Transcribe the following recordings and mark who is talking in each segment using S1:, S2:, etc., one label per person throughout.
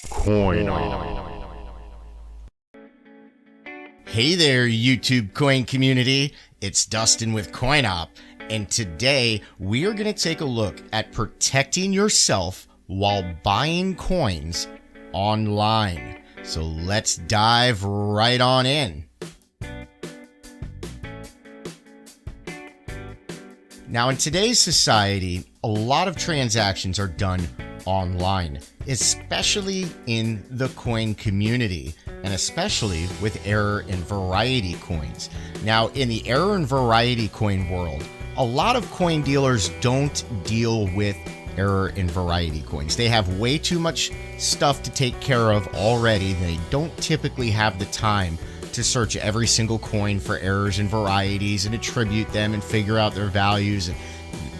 S1: Coin.
S2: Hey there, YouTube coin community. It's Dustin with CoinOp, and today we are going to take a look at protecting yourself while buying coins online. So let's dive right on in. Now, in today's society, a lot of transactions are done online, especially in the coin community, and especially with error and variety coins. Now, in the error and variety coin world, a lot of coin dealers don't deal with error and variety coins. They have way too much stuff to take care of already. They don't typically have the time to search every single coin for errors and varieties and attribute them and figure out their values. And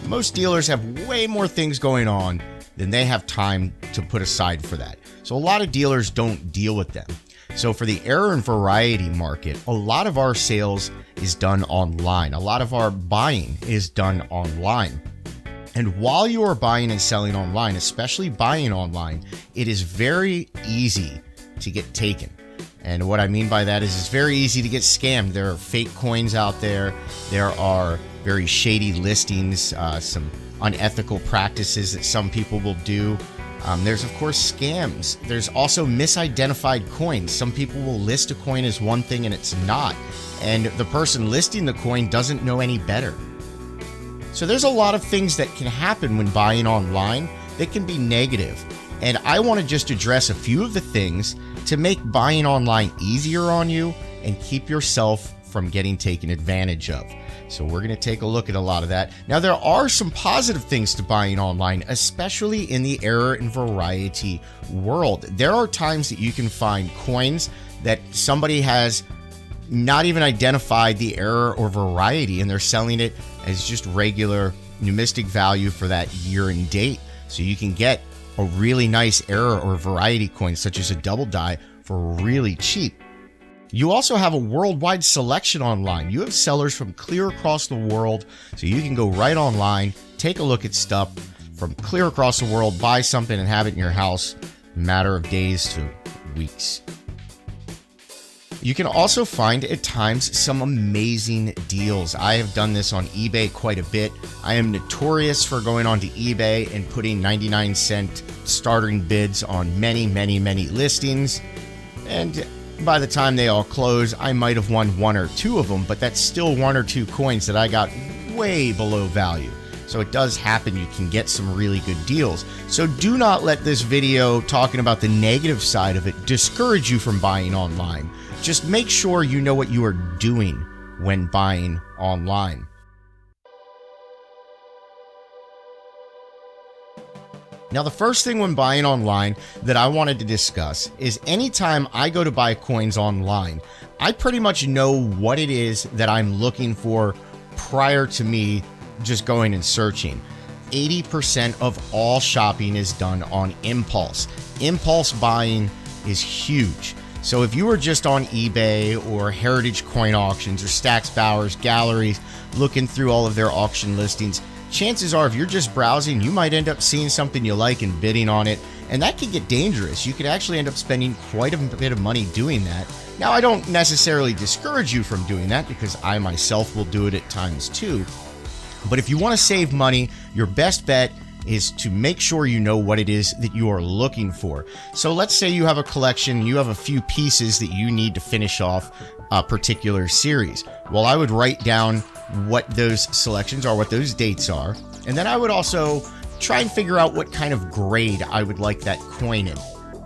S2: most dealers have way more things going on than they have time to put aside for that. So a lot of dealers don't deal with them. So for the error and variety market, a lot of our sales is done online. A lot of our buying is done online. And while you are buying and selling online, especially buying online, it is very easy to get taken. And what I mean by that is it's very easy to get scammed. There are fake coins out there. There are very shady listings, some unethical practices that some people will do. There's, of course, scams. There's also misidentified coins. Some people will list a coin as one thing and it's not. And the person listing the coin doesn't know any better. So there's a lot of things that can happen when buying online that can be negative. And I want to just address a few of the things to make buying online easier on you and keep yourself from getting taken advantage of. So we're going to take a look at a lot of that. Now, there are some positive things to buying online, especially in the error and variety world. There are times that you can find coins that somebody has not even identified the error or variety, and they're selling it as just regular numismatic value for that year and date. So you can get a really nice error or variety coin, such as a double die, for really cheap. You also have a worldwide selection online. You have sellers from clear across the world, so you can go right online, take a look at stuff from clear across the world, buy something and have it in your house in a matter of days to weeks. You can also find at times some amazing deals. I have done this on eBay quite a bit. I am notorious for going onto eBay and putting 99-cent starting bids on many listings. And by the time they all close, I might have won one or two of them, but that's still one or two coins that I got way below value. So it does happen. You can get some really good deals. So do not let this video talking about the negative side of it discourage you from buying online. Just make sure you know what you are doing when buying online. Now, the first thing when buying online that I wanted to discuss is anytime I go to buy coins online, I pretty much know what it is that I'm looking for prior to me just going and searching. 80% of all shopping is done on impulse. Impulse buying is huge. So if you were just on eBay or Heritage Coin Auctions or Stack's Bowers Galleries looking through all of their auction listings, chances are if you're just browsing, you might end up seeing something you like and bidding on it, and that can get dangerous. You could actually end up spending quite a bit of money doing that. Now, I don't necessarily discourage you from doing that because I myself will do it at times too. But if you want to save money, your best bet is to make sure you know what it is that you are looking for. So let's say you have a collection, you have a few pieces that you need to finish off a particular series. Well, I would write down what those selections are, what those dates are, and then I would also try and figure out what kind of grade I would like that coin in.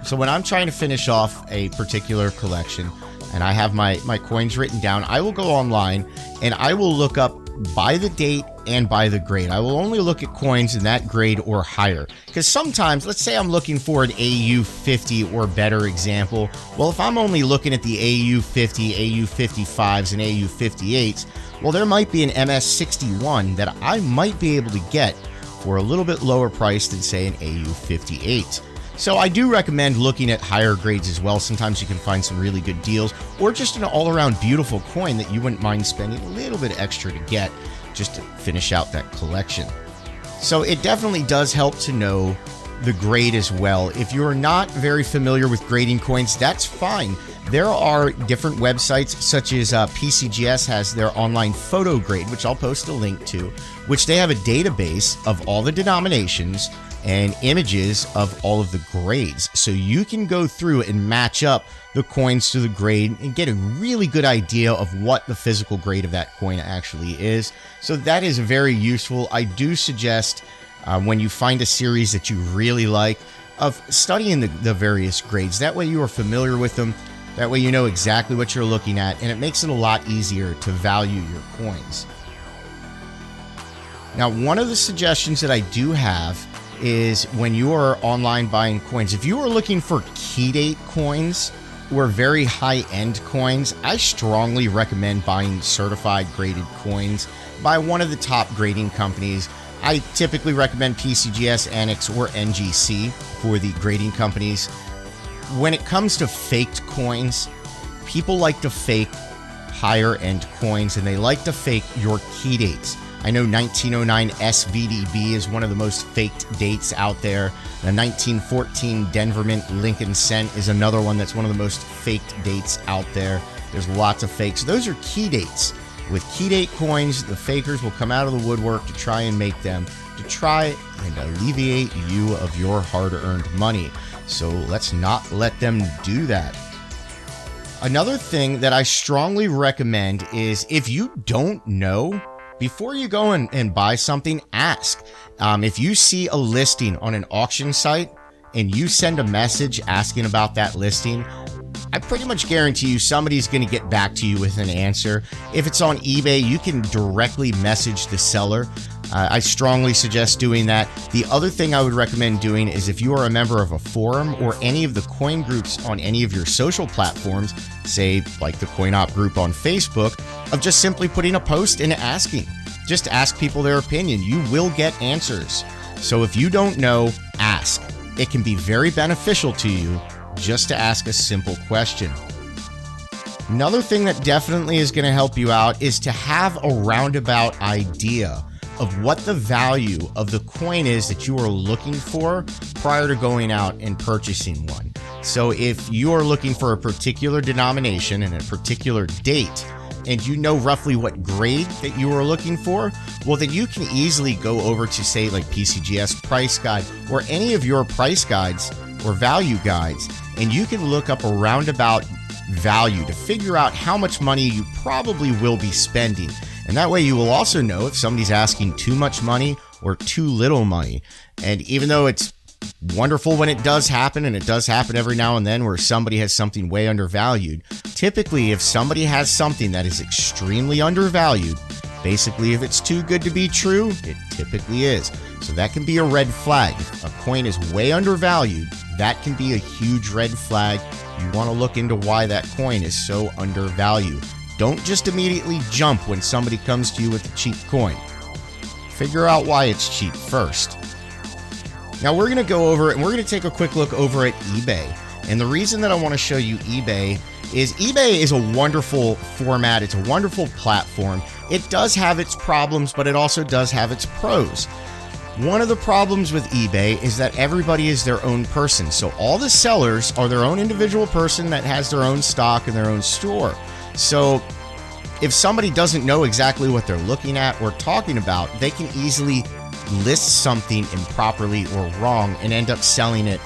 S2: So when I'm trying to finish off a particular collection and I have my coins written down, I will go online and I will look up by the date and by the grade. I will only look at coins in that grade or higher. Because sometimes, let's say I'm looking for an AU50 or better example. Well, if I'm only looking at the AU50, AU55s, and AU58s, well, there might be an MS61 that I might be able to get for a little bit lower price than, say, an AU58. So I do recommend looking at higher grades as well. Sometimes you can find some really good deals, or just an all-around beautiful coin that you wouldn't mind spending a little bit extra to get just to finish out that collection. So it definitely does help to know the grade as well. If you're not very familiar with grading coins, that's fine. There are different websites, such as PCGS has their online photo grade, which I'll post a link to, which they have a database of all the denominations and images of all of the grades. So you can go through and match up the coins to the grade and get a really good idea of what the physical grade of that coin actually is. So that is very useful. I do suggest when you find a series that you really like, of studying the various grades. That way you are familiar with them. That way you know exactly what you're looking at, and it makes it a lot easier to value your coins. Now, one of the suggestions that I do have is when you are online buying coins, if you are looking for key date coins or very high-end coins, I strongly recommend buying certified graded coins by one of the top grading companies. I typically recommend PCGS, Annex, or NGC for the grading companies. When it comes to faked coins, people like to fake higher end coins, and they like to fake your key dates. I know 1909 SVDB is one of the most faked dates out there. The 1914 Denver Mint Lincoln Cent is another one that's one of the most faked dates out there. There's lots of fakes. Those are key dates. With key date coins, the fakers will come out of the woodwork to try and make them, to try and alleviate you of your hard-earned money. So let's not let them do that. Another thing that I strongly recommend is, if you don't know, before you go and buy something, ask. If you see a listing on an auction site and you send a message asking about that listing, I pretty much guarantee you somebody's going to get back to you with an answer. If it's on eBay, you can directly message the seller. I strongly suggest doing that. The other thing I would recommend doing is, if you are a member of a forum or any of the coin groups on any of your social platforms, say like the CoinOp group on Facebook, of just simply putting a post and asking. Just ask people their opinion. You will get answers. So if you don't know, ask. It can be very beneficial to you just to ask a simple question. Another thing that definitely is going to help you out is to have a roundabout idea of what the value of the coin is that you are looking for prior to going out and purchasing one. So if you are looking for a particular denomination and a particular date, and you know roughly what grade that you are looking for, well, then you can easily go over to, say, like PCGS Price Guide or any of your price guides or value guides, and you can look up a roundabout value to figure out how much money you probably will be spending. And that way you will also know if somebody's asking too much money or too little money. And even though it's wonderful when it does happen, and it does happen every now and then where somebody has something way undervalued, typically if somebody has something that is extremely undervalued, basically if it's too good to be true, it typically is. So that can be a red flag. If a coin is way undervalued, that can be a huge red flag. You want to look into why that coin is so undervalued. Don't just immediately jump when somebody comes to you with a cheap coin. Figure out why it's cheap first. Now we're going to go over and we're going to take a quick look over at eBay. And the reason that I want to show you eBay is a wonderful format. It's a wonderful platform. It does have its problems, but it also does have its pros. One of the problems with eBay is that everybody is their own person. So all the sellers are their own individual person that has their own stock in their own store. So if somebody doesn't know exactly what they're looking at or talking about, they can easily list something improperly or wrong and end up selling it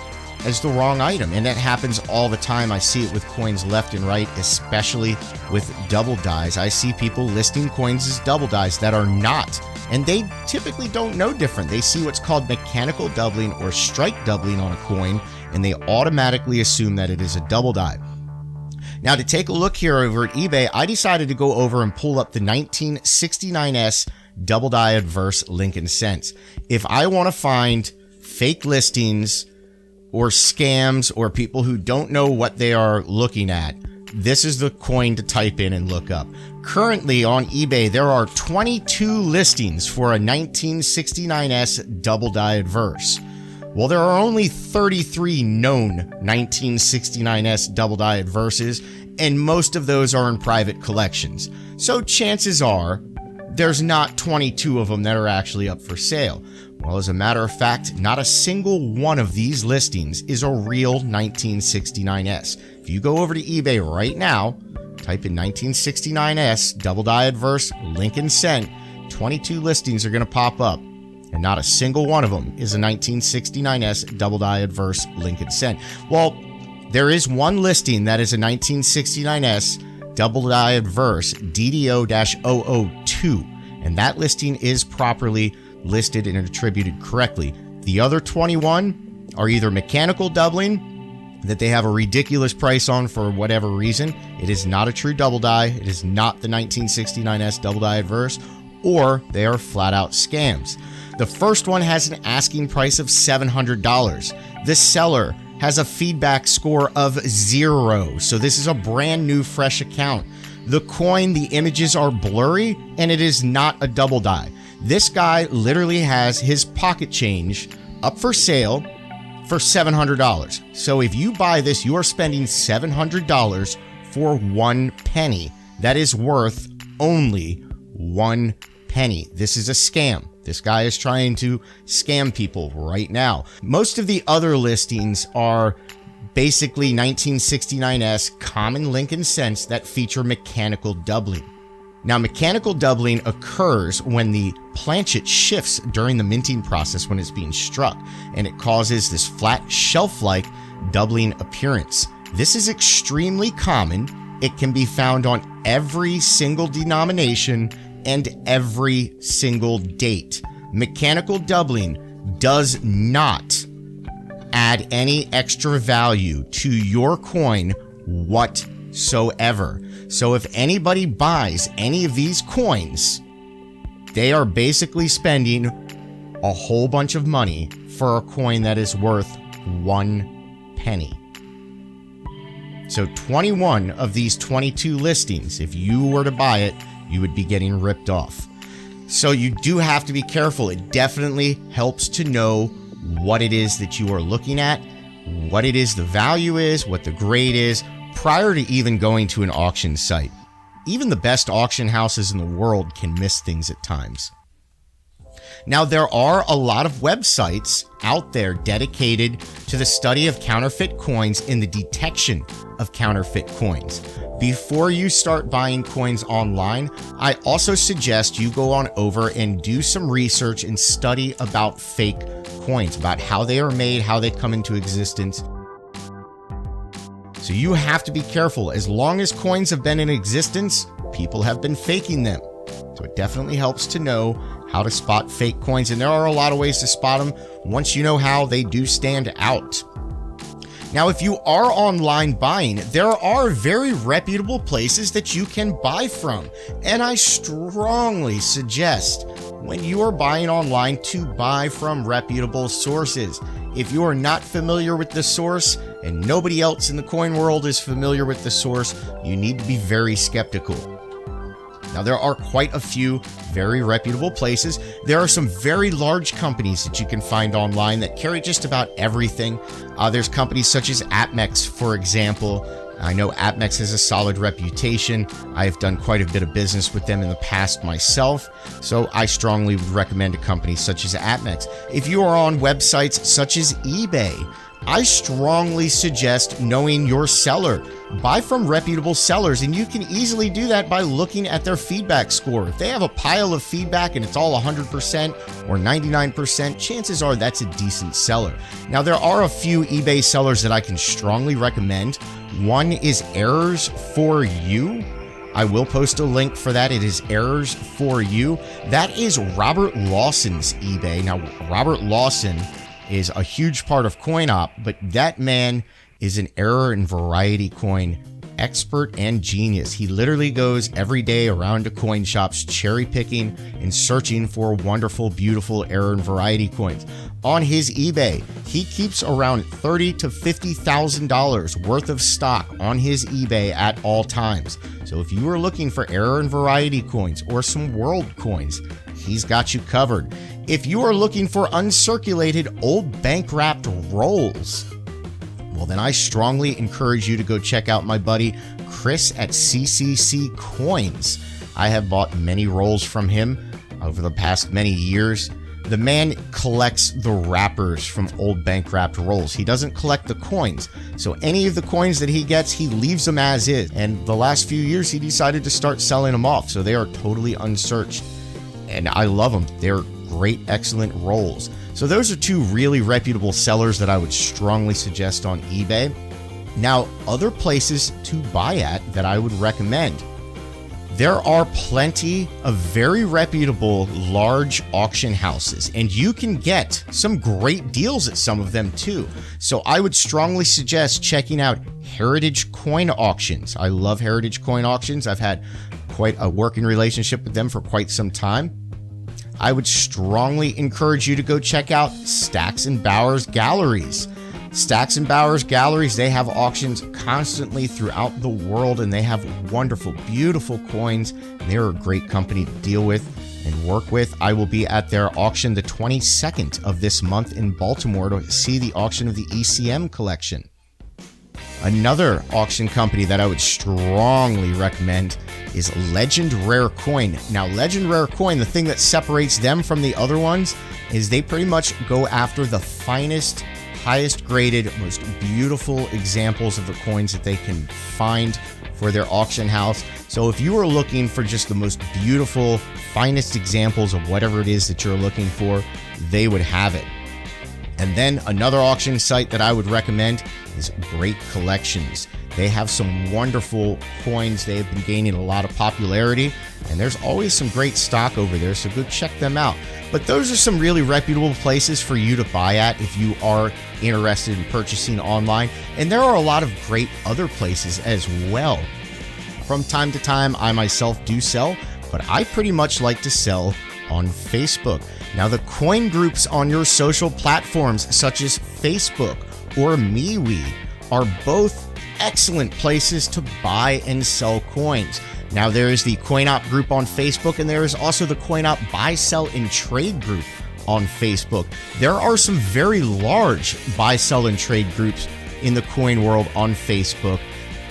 S2: as the wrong item. And that happens all the time. I see it with coins left and right, especially with double dies. I see people listing coins as double dies that are not, and they typically don't know different. They see what's called mechanical doubling or strike doubling on a coin, and they automatically assume that it is a double die. Now, to take a look here over at eBay, I decided to go over and pull up the 1969S double die adverse Lincoln Cents. If I want to find fake listings or scams or people who don't know what they are looking at, this is the coin to type in and look up. Currently on eBay, there are 22 listings for a 1969S double die adverse. Well, there are only 33 known 1969S double die adverses, and most of those are in private collections. So chances are there's not 22 of them that are actually up for sale. Well, as a matter of fact, not a single one of these listings is a real 1969S. If you go over to eBay right now, type in 1969S double die adverse Lincoln Cent, 22 listings are going to pop up, and not a single one of them is a 1969S double die adverse Lincoln Cent. Well, there is one listing that is a 1969S double die adverse DDO-002, and that listing is properly listed and attributed correctly. The other 21 are either mechanical doubling that they have a ridiculous price on for whatever reason. It is not a true double die. It is not the 1969S double die adverse, or they are flat out scams. The first one has an asking price of $700. The seller has a feedback score of 0. So this is a brand new fresh account. The coin, the images are blurry, and it is not a double die. This guy literally has his pocket change up for sale for $700. So if you buy this, you are spending $700 for 1 penny. That is worth only 1 penny. This is a scam. This guy is trying to scam people right now. Most of the other listings are basically 1969S common Lincoln Cents that feature mechanical doubling. Now, mechanical doubling occurs when the planchet shifts during the minting process when it's being struck, and it causes this flat shelf-like doubling appearance. This is extremely common. It can be found on every single denomination and every single date. Mechanical doubling does not add any extra value to your coin whatsoever. So if anybody buys any of these coins, they are basically spending a whole bunch of money for a coin that is worth 1 penny. So 21 of these 22 listings, if you were to buy it, you would be getting ripped off. So you do have to be careful. It definitely helps to know what it is that you are looking at, what it is the value is, what the grade is, prior to even going to an auction site. Even the best auction houses in the world can miss things at times. Now, there are a lot of websites out there dedicated to the study of counterfeit coins and the detection of counterfeit coins. Before you start buying coins online, I also suggest you go on over and do some research and study about fake coins, about how they are made, how they come into existence. So you have to be careful. As long as coins have been in existence, people have been faking them. So it definitely helps to know how to spot fake coins, and there are a lot of ways to spot them. Once you know how, they do stand out. Now, if you are online buying, there are very reputable places that you can buy from, and I strongly suggest when you are buying online to buy from reputable sources. If you are not familiar with the source and nobody else in the coin world is familiar with the source, you need to be very skeptical. Now, there are quite a few very reputable places. There are some very large companies that you can find online that carry just about everything. There's companies such as APMEX, for example. I know APMEX has a solid reputation. I've done quite a bit of business with them in the past myself, so I strongly recommend a company such as APMEX. If you are on websites such as eBay, I strongly suggest knowing your seller. Buy from reputable sellers, and you can easily do that by looking at their feedback score. If they have a pile of feedback and it's all 100% or 99%, chances are that's a decent seller. Now, there are a few eBay sellers that I can strongly recommend. One is Errors For You. I will post a link for that. It is Errors For You. That is Robert Lawson's eBay. Now, Robert Lawson is a huge part of CoinOp, but that man is an error and variety coin expert and genius. He literally goes every day around to coin shops, cherry picking and searching for wonderful, beautiful error and variety coins. On his eBay, he keeps around $30,000 to $50,000 worth of stock on his eBay at all times. So if you are looking for error and variety coins or some world coins, he's got you covered. If you are looking for uncirculated old bank wrapped rolls, well, then I strongly encourage you to go check out my buddy Chris at CCC Coins. I have bought many rolls from him over the past many years. The man collects the wrappers from old bank wrapped rolls. He doesn't collect the coins. So any of the coins that he gets, he leaves them as is. And the last few years, he decided to start selling them off. So they are totally unsearched. And I love them. They're great, excellent rolls. So those are two really reputable sellers that I would strongly suggest on eBay. Now, other places to buy at that I would recommend. There are plenty of very reputable large auction houses, and you can get some great deals at some of them too. So I would strongly suggest checking out Heritage Coin Auctions. I love Heritage Coin Auctions. I've had quite a working relationship with them for quite some time. I would strongly encourage you to go check out Stacks and Bowers Galleries. Stacks and Bowers Galleries, they have auctions constantly throughout the world, and they have wonderful, beautiful coins. They're a great company to deal with and work with. I will be at their auction the 22nd of this month in Baltimore to see the auction of the ECM collection. Another auction company that I would strongly recommend is Legend Rare Coin. Now, Legend Rare Coin, the thing that separates them from the other ones is they pretty much go after the finest, highest graded, most beautiful examples of the coins that they can find for their auction house. So if you are looking for just the most beautiful, finest examples of whatever it is that you're looking for, they would have it. And then another auction site that I would recommend is Great Collections. They have some wonderful coins. They have been gaining a lot of popularity, and there's always some great stock over there, so go check them out. But those are some really reputable places for you to buy at if you are interested in purchasing online. And there are a lot of great other places as well. From time to time, I myself do sell, but I pretty much like to sell on Facebook. Now, the coin groups on your social platforms such as Facebook or MeWe are both excellent places to buy and sell coins. Now, there is the CoinOp group on Facebook, and there is also the CoinOp Buy, Sell, and Trade group on Facebook. There are some very large buy, sell, and trade groups in the coin world on Facebook.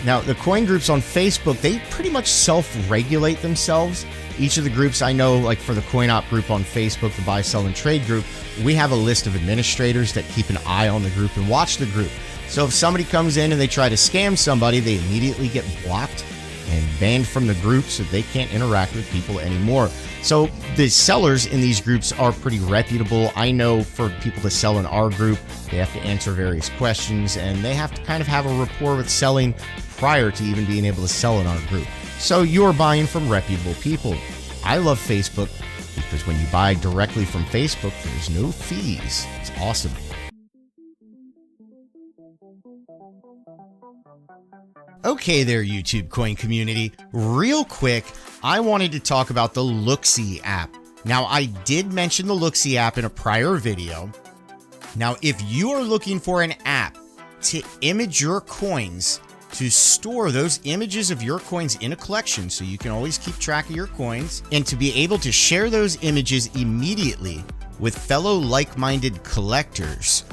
S2: Now, the coin groups on Facebook, they pretty much self-regulate themselves. Each of the groups, I know, like for the CoinOp group on Facebook, the Buy, Sell, and Trade group, we have a list of administrators that keep an eye on the group and watch the group. So if somebody comes in and they try to scam somebody, they immediately get blocked and banned from the group so they can't interact with people anymore. So the sellers in these groups are pretty reputable. I know for people to sell in our group, they have to answer various questions, and they have to kind of have a rapport with selling prior to even being able to sell in our group. So you're buying from reputable people. I love Facebook because when you buy directly from Facebook, there's no fees. It's awesome. Okay there, YouTube coin community. Real quick, I wanted to talk about the Looksee app. Now, I did mention the Looksee app in a prior video. Now, if you are looking for an app to image your coins, to store those images of your coins in a collection so you can always keep track of your coins, and to be able to share those images immediately with fellow like-minded collectors,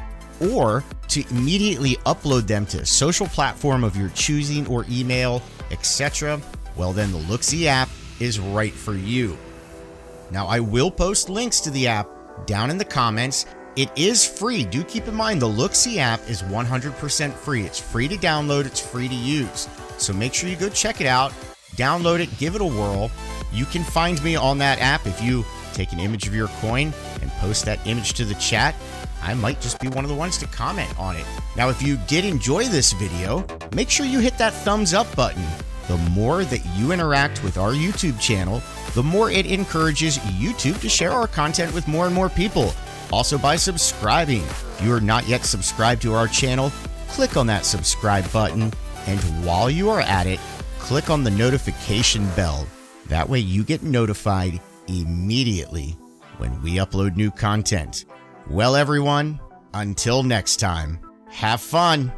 S2: or to immediately upload them to a social platform of your choosing or email, etc., well then the Looksee app is right for you. Now, I will post links to the app down in the comments. It is free. Do keep in mind the Looksee app is 100% free. It's free to download. It's free to use. So make sure you go check it out, download it, give it a whirl. You can find me on that app. If you take an image of your coin and post that image to the chat, I might just be one of the ones to comment on it. Now, if you did enjoy this video, make sure you hit that thumbs up button. The more that you interact with our YouTube channel, the more it encourages YouTube to share our content with more and more people. Also by subscribing. If you are not yet subscribed to our channel, click on that subscribe button, and while you are at it, click on the notification bell. That way you get notified immediately when we upload new content. Well, everyone, until next time, have fun!